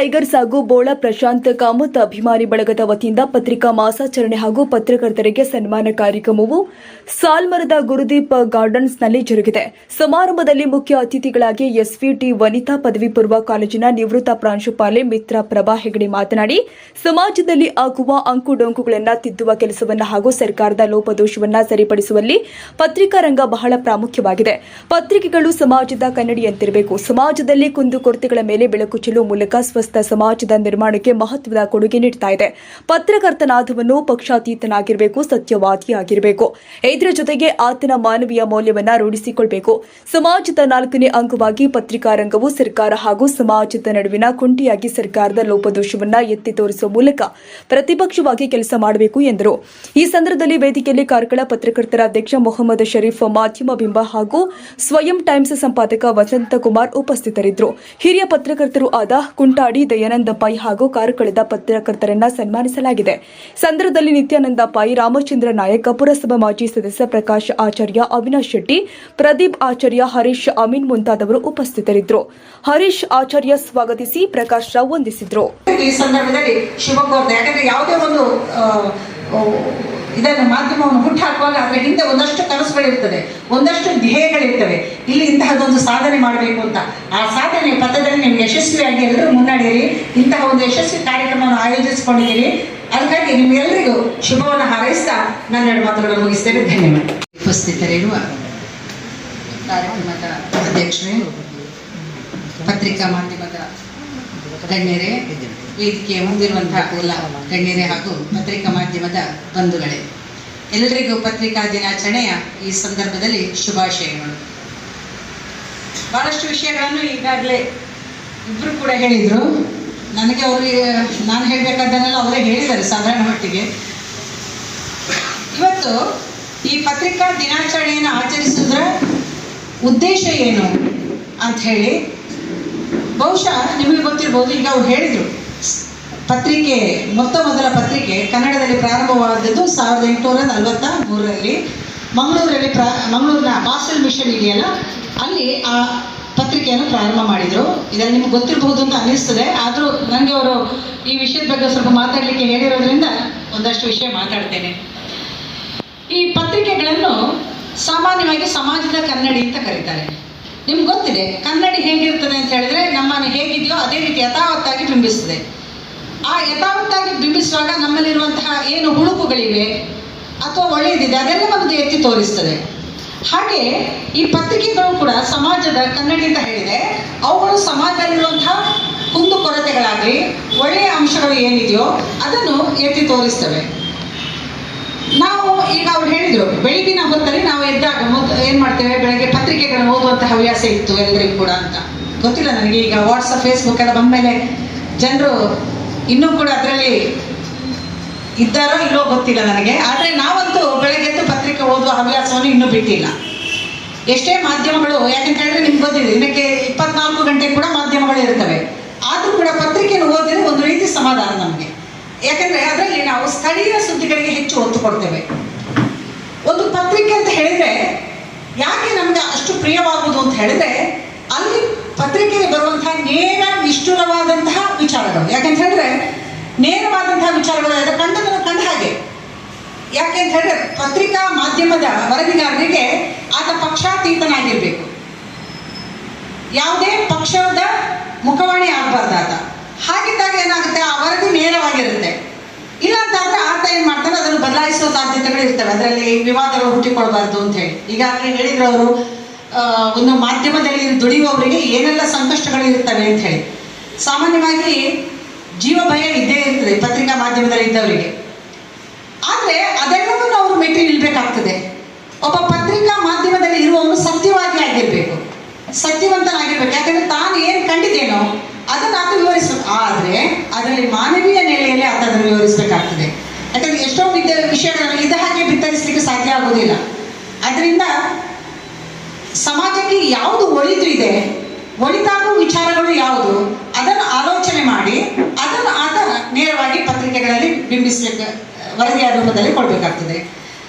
Tigers ಹಾಗೂ ಬೋಳ ಪ್ರಶಾಂತ್ ಕಾಮತ್ ಅಭಿಮಾನಿ ಬಳಗದ ವತಿಯಿಂದ ಪತ್ರಿಕಾ ಮಾಸಾಚರಣೆ ಹಾಗೂ ಪತ್ರಕರ್ತರಿಗೆ ಸನ್ಮಾನ ಕಾರ್ಯಕ್ರಮವು ಸಾಲ್ಮರದ ಗುರುದೀಪ್ ಗಾರ್ಡನ್ಸ್ನಲ್ಲಿ ಜರುಗಿದೆ. ಸಮಾರಂಭದಲ್ಲಿ ಮುಖ್ಯ ಅತಿಥಿಗಳಾಗಿ ಎಸ್ವಿಟಿ ವನಿತಾ ಪದವಿ ಪೂರ್ವ ಕಾಲೇಜಿನ ನಿವೃತ್ತ ಪ್ರಾಂಶುಪಾಲೆ ಮಿತ್ರ ಪ್ರಭಾ ಹೆಗಡೆ ಮಾತನಾಡಿ, ಸಮಾಜದಲ್ಲಿ ಆಗುವ ಅಂಕುಡೊಂಕುಗಳನ್ನು ತಿದ್ದುವ ಕೆಲಸವನ್ನು ಹಾಗೂ ಸರ್ಕಾರದ ಲೋಪದೋಷವನ್ನು ಸರಿಪಡಿಸುವಲ್ಲಿ ಪತ್ರಿಕಾ ರಂಗ ಬಹಳ ಪ್ರಾಮುಖ್ಯವಾಗಿದೆ. ಪತ್ರಿಕೆಗಳು ಸಮಾಜದ ಕನ್ನಡಿಯಂತಿರಬೇಕು. ಸಮಾಜದಲ್ಲಿ ಕುಂದುಕೊರತೆಗಳ ಮೇಲೆ ಬೆಳಕು ಚೆಲ್ಲುವ ಮೂಲಕ ಸ್ವಸ್ಥ ಸಮಾಜದ ನಿರ್ಮಾಣಕ್ಕೆ ಮಹತ್ವದ ಕೊಡುಗೆ ನೀಡುತ್ತಾ ಇದೆ. ಪತ್ರಕರ್ತನಾದವನು ಪಕ್ಷಾತೀತನಾಗಿರಬೇಕು, ಸತ್ಯವಾದಿಯಾಗಿರಬೇಕು. ಇದರ ಜೊತೆಗೆ ಆತನ ಮಾನವೀಯ ಮೌಲ್ಯವನ್ನು ರೂಢಿಸಿಕೊಳ್ಳಬೇಕು. ಸಮಾಜದ 4ನೇ ಅಂಗವಾಗಿ ಪತ್ರಿಕಾ ರಂಗವು ಸರ್ಕಾರ ಹಾಗೂ ಸಮಾಜದ ನಡುವಿನ ಕೊಂಡಿಯಾಗಿ ಸರ್ಕಾರದ ಲೋಪದೋಷವನ್ನು ಎತ್ತಿ ತೋರಿಸುವ ಮೂಲಕ ಪ್ರತಿಪಕ್ಷವಾಗಿ ಕೆಲಸ ಮಾಡಬೇಕು ಎಂದರು. ಈ ಸಂದರ್ಭದಲ್ಲಿ ವೇದಿಕೆಯಲ್ಲಿ ಕಾರ್ಕಳ ಪತ್ರಕರ್ತರ ಅಧ್ಯಕ್ಷ ಮೊಹಮ್ಮದ್ ಶರೀಫ್, ಮಾಧ್ಯಮ ಬಿಂಬ ಹಾಗೂ ಸ್ವಯಂ ಟೈಮ್ಸ್ ಸಂಪಾದಕ ವಸಂತಕುಮಾರ್ ಉಪಸ್ಥಿತರಿದ್ದರು. ಹಿರಿಯ ಪತ್ರಕರ್ತರು ಆದ ಕುಂಟಾಡಿ ದಯಾನಂದ ಪೈ ಹಾಗೂ ಕಾರ್ಕಳದ ಪತ್ರಕರ್ತರನ್ನ ಸನ್ಮಾನಿಸಲಾಗಿದೆ. ಸಂದರ್ಭದಲ್ಲಿ ನಿತ್ಯಾನಂದ ಪೈ, ರಾಮಚಂದ್ರ ನಾಯಕ್, ಪುರಸಭಾ ಮಾಜಿ ಸದಸ್ಯ ಪ್ರಕಾಶ್ ಆಚಾರ್ಯ, ಅವಿನಾಶ್ ಶೆಟ್ಟಿ, ಪ್ರದೀಪ್ ಆಚಾರ್ಯ, ಹರೀಶ್ ಅಮೀನ್ ಮುಂತಾದವರು ಉಪಸ್ಥಿತರಿದ್ದರು. ಹರೀಶ್ ಆಚಾರ್ಯ ಸ್ವಾಗತಿಸಿ ಪ್ರಕಾಶ್ ರಾವ್ ವಂದಿಸಿದರು. ಈ ಸಂದರ್ಭದಲ್ಲಿ ಶಿವಮೊಗ್ಗ ಯಾಕಂದ್ರೆ ಯಾವುದೇ ಒಂದು ಇದನ್ನು ಮಾಧ್ಯಮವನ್ನು ಹುಟ್ಟುಹಾಕುವಾಗ ಅದರ ಹಿಂದೆ ಒಂದಷ್ಟು ಕನಸುಗಳಿರ್ತದೆ, ಒಂದಷ್ಟು ಧ್ಯೇಯಗಳಿರ್ತವೆ. ಇಲ್ಲಿ ಇಂತಹದೊಂದು ಸಾಧನೆ ಮಾಡಬೇಕು ಅಂತ ಆ ಸಾಧನೆ ಪಥದಲ್ಲಿ ನೀವು ಯಶಸ್ವಿಯಾಗಿ ಎಲ್ಲರೂ ಮುನ್ನಡೆಯಿರಿ. ಇಂತಹ ಒಂದು ಯಶಸ್ವಿ ಕಾರ್ಯಕ್ರಮವನ್ನು ಆಯೋಜಿಸಿಕೊಂಡಿದ್ದೀರಿ. ಅದಕ್ಕಾಗಿ ನಿಮ್ಮೆಲ್ಲರಿಗೂ ಶುಭವನ್ನು ಹಾರೈಸ್ತಾ ನನ್ನೆರಡು ಮಾತುಗಳನ್ನು ಮುಗಿಸ್ತೇನೆ. ಧನ್ಯವಾದ. ಉಪಸ್ಥಿತರಿರುವ ಕಾರ್ಯಕ್ರಮದ ಅಧ್ಯಕ್ಷರೇ, ಪತ್ರಿಕಾ ಮಾಧ್ಯಮದ ಗಣ್ಯರೇ, ವೇದಿಕೆಯ ಮುಂದಿರುವಂತಹ ಎಲ್ಲ ಗಣ್ಯರೇ ಹಾಗೂ ಪತ್ರಿಕಾ ಮಾಧ್ಯಮದ ಬಂಧುಗಳೇ, ಎಲ್ಲರಿಗೂ ಪತ್ರಿಕಾ ದಿನಾಚರಣೆಯ ಈ ಸಂದರ್ಭದಲ್ಲಿ ಶುಭಾಶಯಗಳು. ಬಹಳಷ್ಟು ವಿಷಯಗಳನ್ನು ಈಗಾಗಲೇ ಇಬ್ಬರು ಕೂಡ ಹೇಳಿದರು. ನನಗೆ ನಾನು ಹೇಳಬೇಕಾದ್ದನ್ನೆಲ್ಲ ಅವರೇ ಹೇಳಿದ್ದಾರೆ ಸಾಧಾರಣ ಮಟ್ಟಿಗೆ. ಇವತ್ತು ಈ ಪತ್ರಿಕಾ ದಿನಾಚರಣೆಯನ್ನು ಆಚರಿಸುವುದರ ಉದ್ದೇಶ ಏನು ಅಂತ ಹೇಳಿ ಬಹುಶಃ ನಿಮಗೆ ಗೊತ್ತಿರ್ಬೋದು. ಈಗ ಅವ್ರು ಹೇಳಿದರು, ಪತ್ರಿಕೆ ಮೊದಲ ಪತ್ರಿಕೆ ಕನ್ನಡದಲ್ಲಿ ಪ್ರಾರಂಭವಾದದ್ದು 1843ರಲ್ಲಿ ಮಂಗಳೂರಿನ ಬಾಸಲ್ ಮಿಷನ್ ಇದೆಯಲ್ಲ, ಅಲ್ಲಿ ಆ ಪತ್ರಿಕೆಯನ್ನು ಪ್ರಾರಂಭ ಮಾಡಿದರು. ಇದರಲ್ಲಿ ನಿಮ್ಗೆ ಗೊತ್ತಿರಬಹುದು ಅಂತ ಅನ್ನಿಸ್ತದೆ. ಆದರೂ ನನಗೆ ಅವರು ಈ ವಿಷಯದ ಬಗ್ಗೆ ಸ್ವಲ್ಪ ಮಾತಾಡಲಿಕ್ಕೆ ಹೇಳಿರೋದ್ರಿಂದ ಒಂದಷ್ಟು ವಿಷಯ ಮಾತಾಡ್ತೇನೆ. ಈ ಪತ್ರಿಕೆಗಳನ್ನು ಸಾಮಾನ್ಯವಾಗಿ ಸಮಾಜದ ಕನ್ನಡಿ ಅಂತ ಕರೀತಾರೆ. ನಿಮ್ಗೆ ಗೊತ್ತಿದೆ ಕನ್ನಡಿ ಹೇಗಿರ್ತದೆ ಅಂತ ಹೇಳಿದ್ರೆ ನಮ್ಮನ್ನು ಹೇಗಿದೆಯೋ ಅದೇ ರೀತಿ ಯಥಾವತ್ತಾಗಿ ಬಿಂಬಿಸ್ತದೆ. ಆ ಯಥಾವತ್ತಾಗಿ ಬಿಂಬಿಸುವಾಗ ನಮ್ಮಲ್ಲಿರುವಂತಹ ಏನು ಹುಳುಕುಗಳಿವೆ ಅಥವಾ ಒಳ್ಳೆಯದಿದೆ ಅದೆಲ್ಲವನ್ನು ಎತ್ತಿ ತೋರಿಸ್ತದೆ. ಹಾಗೆ ಈ ಪತ್ರಿಕೆಗಳು ಕೂಡ ಸಮಾಜದ ಕನ್ನಡಿ ಅಂತ ಹೇಳಿದೆ. ಅವುಗಳು ಸಮಾಜದಲ್ಲಿರುವಂತಹ ಕುಂದುಕೊರತೆಗಳಾಗಲಿ ಒಳ್ಳೆಯ ಅಂಶಗಳು ಏನಿದೆಯೋ ಅದನ್ನು ಎತ್ತಿ ತೋರಿಸ್ತವೆ. ನಾವು ಈಗ ಅವ್ರು ಹೇಳಿದರು, ಬೆಳಗಿನ ಹೊತ್ತಲ್ಲಿ ನಾವು ಎದ್ದಾಗ ಏನು ಮಾಡ್ತೇವೆ, ಬೆಳಗ್ಗೆ ಪತ್ರಿಕೆಗಳನ್ನು ಓದುವಂಥ ಹವ್ಯಾಸ ಇತ್ತು ಎಲ್ಲರಿಗೂ ಕೂಡ ಅಂತ. ಗೊತ್ತಿಲ್ಲ ನನಗೆ, ಈಗ ವಾಟ್ಸಪ್ ಫೇಸ್ಬುಕ್ ಎಲ್ಲ ಬಂದಮೇಲೆ ಜನರು ಇನ್ನೂ ಕೂಡ ಅದರಲ್ಲಿ ಇದ್ದಾರೋ ಇಲ್ಲೋ ಗೊತ್ತಿಲ್ಲ ನನಗೆ. ಆದರೆ ನಾವಂತೂ ಬೆಳಗ್ಗೆದ್ದು ಪತ್ರಿಕೆ ಓದುವ ಹವ್ಯಾಸವನ್ನು ಇನ್ನೂ ಬಿಟ್ಟಿಲ್ಲ. ಎಷ್ಟೇ ಮಾಧ್ಯಮಗಳು, ಯಾಕಂತ ಹೇಳಿದ್ರೆ ನಿಮ್ಗೆ ಗೊತ್ತಿದೆ ದಿನಕ್ಕೆ 24 ಗಂಟೆ ಕೂಡ ಮಾಧ್ಯಮಗಳು ಇರ್ತವೆ. ಆದರೂ ಕೂಡ ಪತ್ರಿಕೆಯನ್ನು ಓದಿದ್ರೆ ಒಂದು ರೀತಿ ಸಮಾಧಾನ ನಮಗೆ. ಯಾಕಂದರೆ ಅದರಲ್ಲಿ ನಾವು ಸ್ಥಳೀಯ ಸುದ್ದಿಗಳಿಗೆ ಹೆಚ್ಚು ಒತ್ತು ಕೊಡ್ತೇವೆ. ಒಂದು ಪತ್ರಿಕೆ ಅಂತ ಹೇಳಿದರೆ ಯಾಕೆ ನಮಗೆ ಅಷ್ಟು ಪ್ರಿಯವಾಗುವುದು ಅಂತ ಹೇಳಿದ್ರೆ ಅಲ್ಲಿ ಪತ್ರಿಕೆಗೆ ಬರುವಂತಹ ನೇರ ನಿಷ್ಠುರವಾದಂತಹ ವಿಚಾರಗಳು. ಯಾಕೆಂತ ಹೇಳಿದ್ರೆ ನೇರವಾದಂತಹ ವಿಚಾರಗಳು ಅದರ ಕಂಡದನ್ನು ಕಂಡ ಹಾಗೆ. ಯಾಕೆ ಅಂತ ಹೇಳಿದ್ರೆ ಪತ್ರಿಕಾ ಮಾಧ್ಯಮದ ವರದಿಗಾರರಿಗೆ ಆತ ಪಕ್ಷಾತೀತನಾಗಿರ್ಬೇಕು, ಯಾವುದೇ ಪಕ್ಷದ ಮುಖವಾಣಿ ಆಗಬಾರ್ದು ಆತ. ಹಾಗಿದ್ದಾಗ ಏನಾಗುತ್ತೆ, ಆ ವರದಿ ನೇರವಾಗಿರುತ್ತೆ. ಇಲ್ಲ ಅಂತಾದ್ರೆ ಆತ ಏನು ಮಾಡ್ತಾರೆ, ಅದನ್ನು ಬದಲಾಯಿಸುವ ಸಾಧ್ಯತೆಗಳು ಇರ್ತವೆ. ಅದರಲ್ಲಿ ವಿವಾದಗಳು ಹುಟ್ಟಿಕೊಳ್ಬಾರ್ದು ಅಂತ ಹೇಳಿ ಈಗಾಗಲೇ ಹೇಳಿದ್ರು ಅವರು. ಒಂದು ಮಾಧ್ಯಮದಲ್ಲಿ ದುಡಿಯುವವರಿಗೆ ಏನೆಲ್ಲ ಸಂಕಷ್ಟಗಳು ಇರ್ತವೆ ಅಂತ ಹೇಳಿ. ಸಾಮಾನ್ಯವಾಗಿ ಜೀವ ಭಯ ಇದ್ದೇ ಇರ್ತದೆ ಪತ್ರಿಕಾ ಮಾಧ್ಯಮದಲ್ಲಿ ಇದ್ದವರಿಗೆ. ಆದರೆ ಅದೆಲ್ಲವನ್ನು ಅವರು ಮೆಟ್ಟಿ ನಿಲ್ಬೇಕಾಗ್ತದೆ. ಒಬ್ಬ ಪತ್ರಿಕಾ ಮಾಧ್ಯಮದಲ್ಲಿ ಇರುವವನು ಸತ್ಯವಾದಿ ಆಗಿರಬೇಕು, ಸತ್ಯವಂತನಾಗಿರ್ಬೇಕು. ಯಾಕಂದ್ರೆ ತಾನು ಏನು ಕಂಡಿದ್ದೇನೋ ಅದನ್ನು ಆತ ವಿವರಿಸಬೇಕು. ಆದರೆ ಅದರಲ್ಲಿ ಮಾನವೀಯ ನೆಲೆಯಲ್ಲಿ ಆತ ಅದನ್ನು ವಿವರಿಸಬೇಕಾಗ್ತದೆ. ಯಾಕಂದರೆ ಎಷ್ಟೋ ವಿಷಯಗಳನ್ನು ಇದ ಹಾಗೆ ಬಿತ್ತರಿಸಲಿಕ್ಕೆ ಸಾಧ್ಯ ಆಗೋದಿಲ್ಲ. ಅದರಿಂದ ಸಮಾಜಕ್ಕೆ ಯಾವುದು ಒಳಿತು ಇದೆ, ಒಳಿತಾಗುವ ವಿಚಾರಗಳು ಯಾವುದು, ಅದನ್ನು ಆಲೋಚನೆ ಮಾಡಿ ಅದನ್ನು ಆತ ನೇರವಾಗಿ ಪತ್ರಿಕೆಗಳಲ್ಲಿ ಬಿಂಬಿಸಲಿಕ್ಕೆ ವರದಿಯ ರೂಪದಲ್ಲಿ ಕೊಡಬೇಕಾಗ್ತದೆ.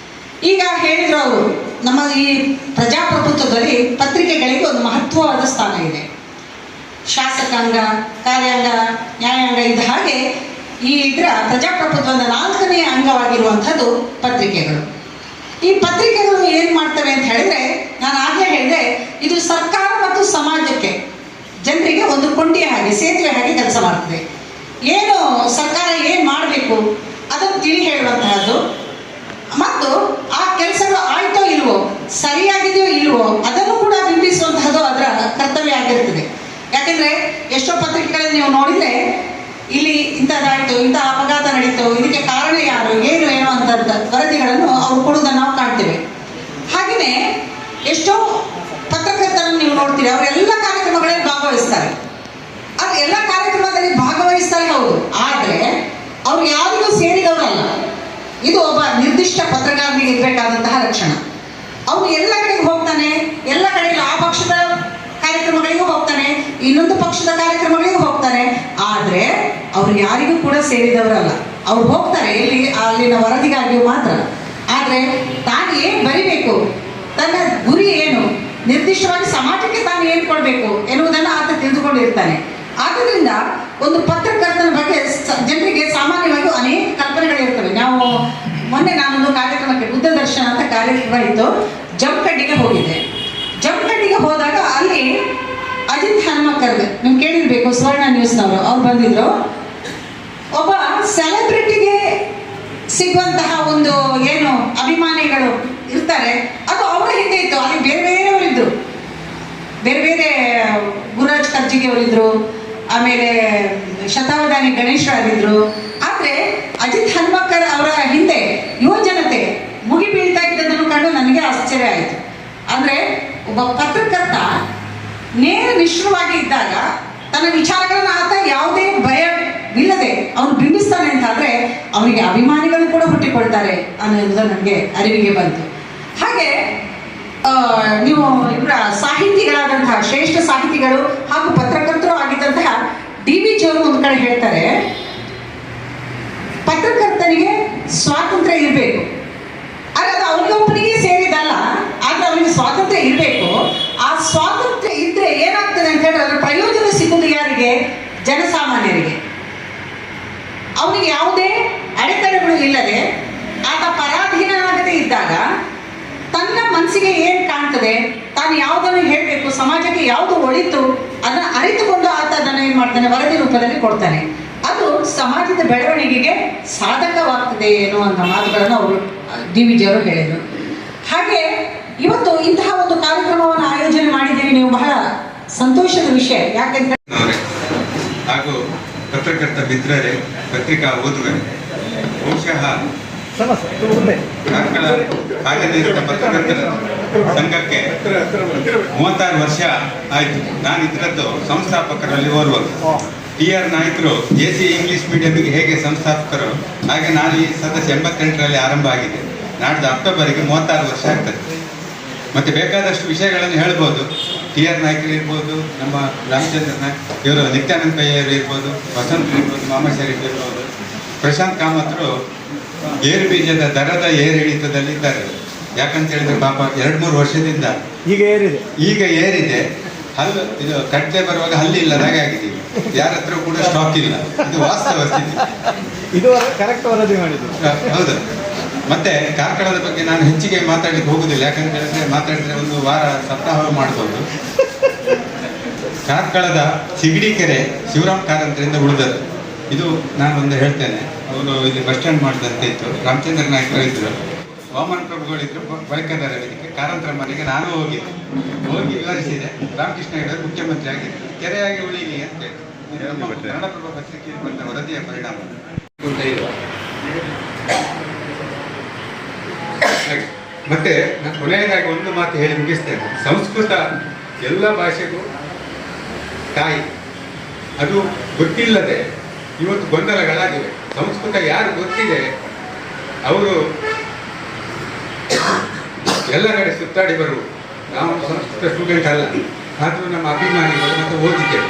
ಈಗ ಹೇಳಿದ್ರು ಅವರು, ನಮ್ಮ ಈ ಪ್ರಜಾಪ್ರಭುತ್ವದಲ್ಲಿ ಪತ್ರಿಕೆಗಳಿಗೆ ಒಂದು ಮಹತ್ವವಾದ ಸ್ಥಾನ ಇದೆ. ಶಾಸಕಾಂಗ, ಕಾರ್ಯಾಂಗ, ನ್ಯಾಯಾಂಗ ಇದ್ದ ಹಾಗೆ ಇದರ ಪ್ರಜಾಪ್ರಭುತ್ವದ 4ನೇ ಅಂಗವಾಗಿರುವಂಥದ್ದು ಪತ್ರಿಕೆಗಳು. ಈ ಪತ್ರಿಕೆಗಳು ಏನು ಮಾಡ್ತವೆ ಅಂತ ಹೇಳಿದ್ರೆ, ನಾನು ಆಗಲೇ ಹೇಳಿದೆ, ಇದು ಸರ್ಕಾರ ಮತ್ತು ಸಮಾಜಕ್ಕೆ, ಜನರಿಗೆ ಒಂದು ಕೊಂಡಿಯ ಹಾಗೆ, ಸೇತುವೆ ಹಾಗೆ ಕೆಲಸ ಮಾಡ್ತದೆ. ಏನು ಸರ್ಕಾರ ಏನು ಮಾಡಬೇಕು ಅದನ್ನು ತಿಳಿ ಹೇಳುವಂತಹದ್ದು ಮತ್ತು ಆ ಕೆಲಸಗಳು ಆಯ್ತೋ ಇಲ್ವೋ, ಸರಿಯಾಗಿದೆಯೋ ಇಲ್ವೋ ಅದನ್ನು ಕೂಡ ಬಿಂಬಿಸುವಂತಹದ್ದು ಅದರ ಕರ್ತವ್ಯ ಆಗಿರ್ತದೆ. ಯಾಕೆಂದರೆ ಎಷ್ಟೋ ಪತ್ರಿಕೆಗಳಲ್ಲಿ ನೀವು ನೋಡಿದರೆ ಇಲ್ಲಿ ಇಂಥದ್ದಾಯಿತು, ಇಂಥ ಅಪಘಾತ ನಡೀತು, ಇದಕ್ಕೆ ಕಾರಣ ಯಾರು, ಏನು ಅನ್ನುವಂಥದ್ದು ವರದಿಗಳನ್ನು ಅವ್ರು ಕೊಡುವುದನ್ನು ನಾವು ಕಾಣ್ತೇವೆ. ಹಾಗೆಯೇ ಎಷ್ಟೋ ಪತ್ರಕರ್ತರನ್ನು ನೀವು ನೋಡ್ತೀರಿ, ಅವರೆಲ್ಲ ಕಾರ್ಯಕ್ರಮಗಳಲ್ಲಿ ಭಾಗವಹಿಸ್ತಾರೆ. ಅದು ಎಲ್ಲ ಕಾರ್ಯಕ್ರಮದಲ್ಲಿ ಭಾಗವಹಿಸ್ತಾರೆ, ಹೌದು, ಆದರೆ ಅವ್ರು ಯಾರಿಗೂ ಸೇರಿದವರಲ್ಲ. ಇದು ಒಬ್ಬ ನಿರ್ದಿಷ್ಟ ಪತ್ರಕಾರನಿಗೆ ಇರಬೇಕಾದಂತಹ ಲಕ್ಷಣ. ಅವನು ಎಲ್ಲ ಕಡೆಗೆ ಹೋಗ್ತಾನೆ, ಎಲ್ಲ ಕಡೆಗೆ ಆ ಪಕ್ಷದ ಕಾರ್ಯಕ್ರಮಗಳಿಗೂ ಹೋಗ್ತಾನೆ, ಇನ್ನೊಂದು ಪಕ್ಷದ ಕಾರ್ಯಕ್ರಮಗಳಿಗೂ ಹೋಗ್ತಾನೆ, ಆದರೆ ಅವ್ರು ಯಾರಿಗೂ ಕೂಡ ಸೇರಿದವರಲ್ಲ. ಅವ್ರು ಹೋಗ್ತಾರೆ ಎಲ್ಲಿ, ಅಲ್ಲಿನ ವರದಿಗಾಗಿಯೂ ಮಾತ್ರ. ಆದರೆ ತಾನು ಏನು ಬರಿಬೇಕು, ತನ್ನ ಗುರಿ ಏನು, ನಿರ್ದಿಷ್ಟವಾಗಿ ಸಮಾಜಕ್ಕೆ ತಾನು ಏನು ಕೊಡಬೇಕು ಎನ್ನುವುದನ್ನು ಆತ ತಿಳಿದುಕೊಂಡಿರ್ತಾನೆ. ಆದ್ದರಿಂದ ಒಂದು ಪತ್ರಕರ್ತನ ಬಗ್ಗೆ ಜನರಿಗೆ ಸಾಮಾನ್ಯವಾಗಿ ಅನೇಕ ಕಲ್ಪನೆಗಳಿರ್ತವೆ. ನಾವು ಮೊನ್ನೆ ನಾನೊಂದು ಕಾರ್ಯಕ್ರಮಕ್ಕೆ, ಬುದ್ಧ ದರ್ಶನ ಅಂತ ಕಾರ್ಯಕ್ರಮ ಇತ್ತು, ಜಮಖಂಡಿಗೆ ಹೋಗಿದ್ದೆ. ಜಮಖಂಡಿಗೆ ಹೋದಾಗ ಅಲ್ಲಿ ಅಜಿತ್ ಹನುಮಕರ್, ನೀವು ಕೇಳಿರ್ಬೇಕು, ಸುವರ್ಣ ನ್ಯೂಸ್ನವರು, ಅವ್ರು ಬಂದಿದ್ರು. ಒಬ್ಬ ಸೆಲೆಬ್ರಿಟಿಗೆ ಸಿಗುವಂತಹ ಒಂದು ಏನು ಅಭಿಮಾನಿಗಳು ಇರ್ತಾರೆ, ಅದು ಅವರ ಹಿಂದೆ ಇತ್ತು. ಅಲ್ಲಿ ಬೇರೆ ಬೇರೆಯವರಿದ್ರು, ಬೇರೆ ಬೇರೆ ಗುರುರಾಜ್ ಕರ್ಜಿಗೆ ಅವರಿದ್ರು, ಆಮೇಲೆ ಶತಾವಧಾನಿ ಗಣೇಶ್ ಅವರಿದ್ರು. ಆದರೆ ಅಜಿತ್ ಹನುಮಕರ್ ಅವರ ಹಿಂದೆ ಯುವ ಜನತೆ ಮುಗಿ ಬೀಳ್ತಾ ಇದ್ದದನ್ನು ಕಂಡು ನನಗೆ ಆಶ್ಚರ್ಯ ಆಯಿತು. ಅಂದರೆ ಒಬ್ಬ ಪತ್ರಕರ್ತ ನೇರ ನಿಷ್ಠುರವಾಗಿ ಇದ್ದಾಗ ತನ್ನ ವಿಚಾರಗಳನ್ನು ಆತ ಯಾವುದೇ ಭಯವಿಲ್ಲದೆ ಅವನು ಬಿಂಬಿಸ್ತಾನೆ ಅಂತಾದರೆ ಅವನಿಗೆ ಅಭಿಮಾನಿಗಳು ಕೂಡ ಹುಟ್ಟಿಕೊಳ್ತಾರೆ ಅನ್ನೋದು ನನಗೆ ಅರಿವಿಗೆ ಬಂತು. ಹಾಗೆ ನೀವು ಇವರ ಸಾಹಿತಿಗಳಾದಂತಹ, ಶ್ರೇಷ್ಠ ಸಾಹಿತಿಗಳು ಹಾಗೂ ಪತ್ರಕರ್ತರು ಆಗಿದ್ದಂತಹ ಡಿ.ವಿ. ಜಿ ಅವರು ಒಂದು ಕಡೆ ಹೇಳ್ತಾರೆ, ಪತ್ರಕರ್ತನಿಗೆ ಸ್ವಾತಂತ್ರ್ಯ ಇರಬೇಕು. ಆದರೆ ಅದು ಅವನಿಗೊಬ್ಬನಿಗೆ ಸೇರಿದಲ್ಲ, ಆದರೆ ಅವನಿಗೆ ಸ್ವಾತಂತ್ರ್ಯ ಇರಬೇಕು. ಆ ಸ್ವಾತಂತ್ರ್ಯ ಇದ್ರೆ ಏನಾಗ್ತದೆ ಅಂತ ಹೇಳಿದ್ರೆ ಅದರ ಪ್ರಯೋಜನ ಸಿಗುವುದು ಯಾರಿಗೆ? ಜನಸಾಮಾನ್ಯರಿಗೆ. ಅವನಿಗೆ ಯಾವುದೇ ಅಡೆತಡೆಗಳು ಇಲ್ಲದೆ ಆತ ಪರಾಧೀನನಾಗದೇ ಇದ್ದಾಗ ತನ್ನ ಮನಸ್ಸಿಗೆ ಏನು ಕಾಣ್ತದೆ, ತಾನು ಯಾವುದನ್ನು ಹೇಳಬೇಕು, ಸಮಾಜಕ್ಕೆ ಯಾವುದು ಒಳಿತು ಅದನ್ನು ಅರಿತುಕೊಂಡು ಆತ ಅದನ್ನು ಏನು ಮಾಡ್ತಾನೆ, ವರದಿ ರೂಪದಲ್ಲಿ ಕೊಡ್ತಾನೆ. ಅದು ಸಮಾಜದ ಬೆಳವಣಿಗೆಗೆ ಸಾಧಕವಾಗ್ತದೆ ಎನ್ನುವಂಥ ಮಾತುಗಳನ್ನು ಅವರು ಡಿ.ವಿ. ಜಿ ಅವರು ಹೇಳಿದರು. ಹಾಗೆ ಇವತ್ತು ಇಂತಹ ಒಂದು ಕಾರ್ಯಕ್ರಮವನ್ನು ಆಯೋಜನೆ ಮಾಡಿದ್ದೀವಿ, ನೀವು ಬಹಳ ಸಂತೋಷದ ವಿಷಯ. ಯಾಕೆಂದ್ರೆ ಹಾಗೂ ಪತ್ರಕರ್ತ ಮಿತ್ರರೇ, ಪತ್ರಿಕಾ ಓದುಗರೇ, ಬಹುಶಃ ಕಾರ್ಕಳ ಕಾರ್ಯನಿರತ ಪತ್ರಕರ್ತರ ಸಂಘಕ್ಕೆ 36 ವರ್ಷ ಆಯಿತು. ನಾನು ಇದರದ್ದು ಸಂಸ್ಥಾಪಕರಲ್ಲಿ ಓರ್ವರು. ಟಿ.ಆರ್. ನಾಯ್ಕರು JC ಇಂಗ್ಲೀಷ್ ಮೀಡಿಯಂಗೆ ಹೇಗೆ ಸಂಸ್ಥಾಪಕರು, ಹಾಗೆ ನಾನು ಈ ಸದಸ್ಯ 88ರಲ್ಲಿ ಆರಂಭ ಆಗಿದೆ. ನಾಡ್ದು ಅಕ್ಟೋಬರಿಗೆ 36 ವರ್ಷ ಆಗ್ತದೆ. ಮತ್ತು ಬೇಕಾದಷ್ಟು ವಿಷಯಗಳನ್ನು ಹೇಳ್ಬೋದು. ಟಿ.ಆರ್. ನಾಯ್ಕರು ಇರ್ಬೋದು, ನಮ್ಮ ರಾಮಚಂದ್ರ ನಾಯ್ಕ ಇವರು, ನಿತ್ಯಾನಂದ ಪೈ ಅವರು ಇರ್ಬೋದು, ವಸಂತ್ ಇರ್ಬೋದು, ಮೊಹಮ್ಮದ್ ಶರೀಫ್ ಇರ್ಬೋದು, ಪ್ರಶಾಂತ್ ಕಾಮತ್ರು ಗೇರು ಬೀಜದ ದರದ ಏರಿಳಿತದಲ್ಲಿ ಇದ್ದಾರೆ. ಯಾಕಂತ ಹೇಳಿದ್ರೆ ಪಾಪ 2-3 ವರ್ಷದಿಂದ ಈಗ ಏರಿದೆ. ಹಲ್ಲು ಇದು ಕಟ್ಟೆ ಬರುವಾಗ ಹಲ್ಲಿ ಇಲ್ಲದಾಗೆ ಆಗಿದೆ. ಯಾರ ಹತ್ರ ಕೂಡ ಸ್ಟಾಕ್ ಇಲ್ಲ. ಇದು ವಾಸ್ತವ ಸ್ಥಿತಿ. ಇದು ಕರೆಕ್ಟ್ ವರದಿ ಮಾಡಿದ್ದು. ಹೌದು. ಮತ್ತೆ ಕಾರ್ಕಳದ ಬಗ್ಗೆ ನಾನು ಹೆಚ್ಚಿಗೆ ಮಾತಾಡ್ಲಿಕ್ಕೆ ಹೋಗುದಿಲ್ಲ. ಯಾಕಂತ ಹೇಳಿದ್ರೆ ಮಾತಾಡಿದ್ರೆ ಒಂದು ವಾರ ಸಪ್ತಾಹ ಮಾಡ್ಬೋದು. ಕಾರ್ಕಳದ ಸಿಗಡಿ ಕೆರೆ ಶಿವರಾಮ್ ಕಾರಂತರಿಂದ ಉಳಿದದ್ದು. ಇದು ನಾನು ಒಂದು ಹೇಳ್ತೇನೆ. ಅವರು ಇಲ್ಲಿ ಬಸ್ ಸ್ಟ್ಯಾಂಡ್ ಮಾಡಿದಂತೆ ಇತ್ತು. ರಾಮಚಂದ್ರ ನಾಯ್ಕರು ಇದ್ರು, ವಾಮನ ಪ್ರಭುಗಳಿದ್ರು, ಬಳಕೆದಾರ ವೇದಿಕೆ, ಕಾರಂತರ ಮನೆಗೆ ನಾನು ಹೋಗಿ ವಿವರಿಸಿದೆ. ರಾಮಕೃಷ್ಣ ಹೆಗಡೆ ಮುಖ್ಯಮಂತ್ರಿ ಆಗಿದ್ದರು. ಕೆರೆಯಾಗಿ ಉಳಿಲಿ ಅಂತ ಕನ್ನಡಪ್ರಭ ಪತ್ರಿಕೆಯಲ್ಲಿ ಬಂದ ವರದಿಯ ಪರಿಣಾಮ. ಮತ್ತೆ ನಾನು ಕೊನೆಯದಾಗಿ ಒಂದು ಮಾತು ಹೇಳಿ ಮುಗಿಸ್ತೇನೆ. ಸಂಸ್ಕೃತ ಎಲ್ಲ ಭಾಷೆಗೂ ತಾಯಿ. ಅದು ಗೊತ್ತಿಲ್ಲದೆ ಇವತ್ತು ಗೊಂದಲಗಳಾಗಿವೆ. ಸಂಸ್ಕೃತ ಯಾರು ಗೊತ್ತಿದೆ ಅವರು ಎಲ್ಲ ಕಡೆ ಸುತ್ತಾಡಿ ಬರುವುದು. ನಾವು ಸಂಸ್ಕೃತ ಸ್ಟೂಡೆಂಟ್ ಅಲ್ಲ, ಆದರೂ ನಮ್ಮ ಅಭಿಮಾನಿಗಳು ಮತ್ತು ಓದಿದ್ದೇವೆ.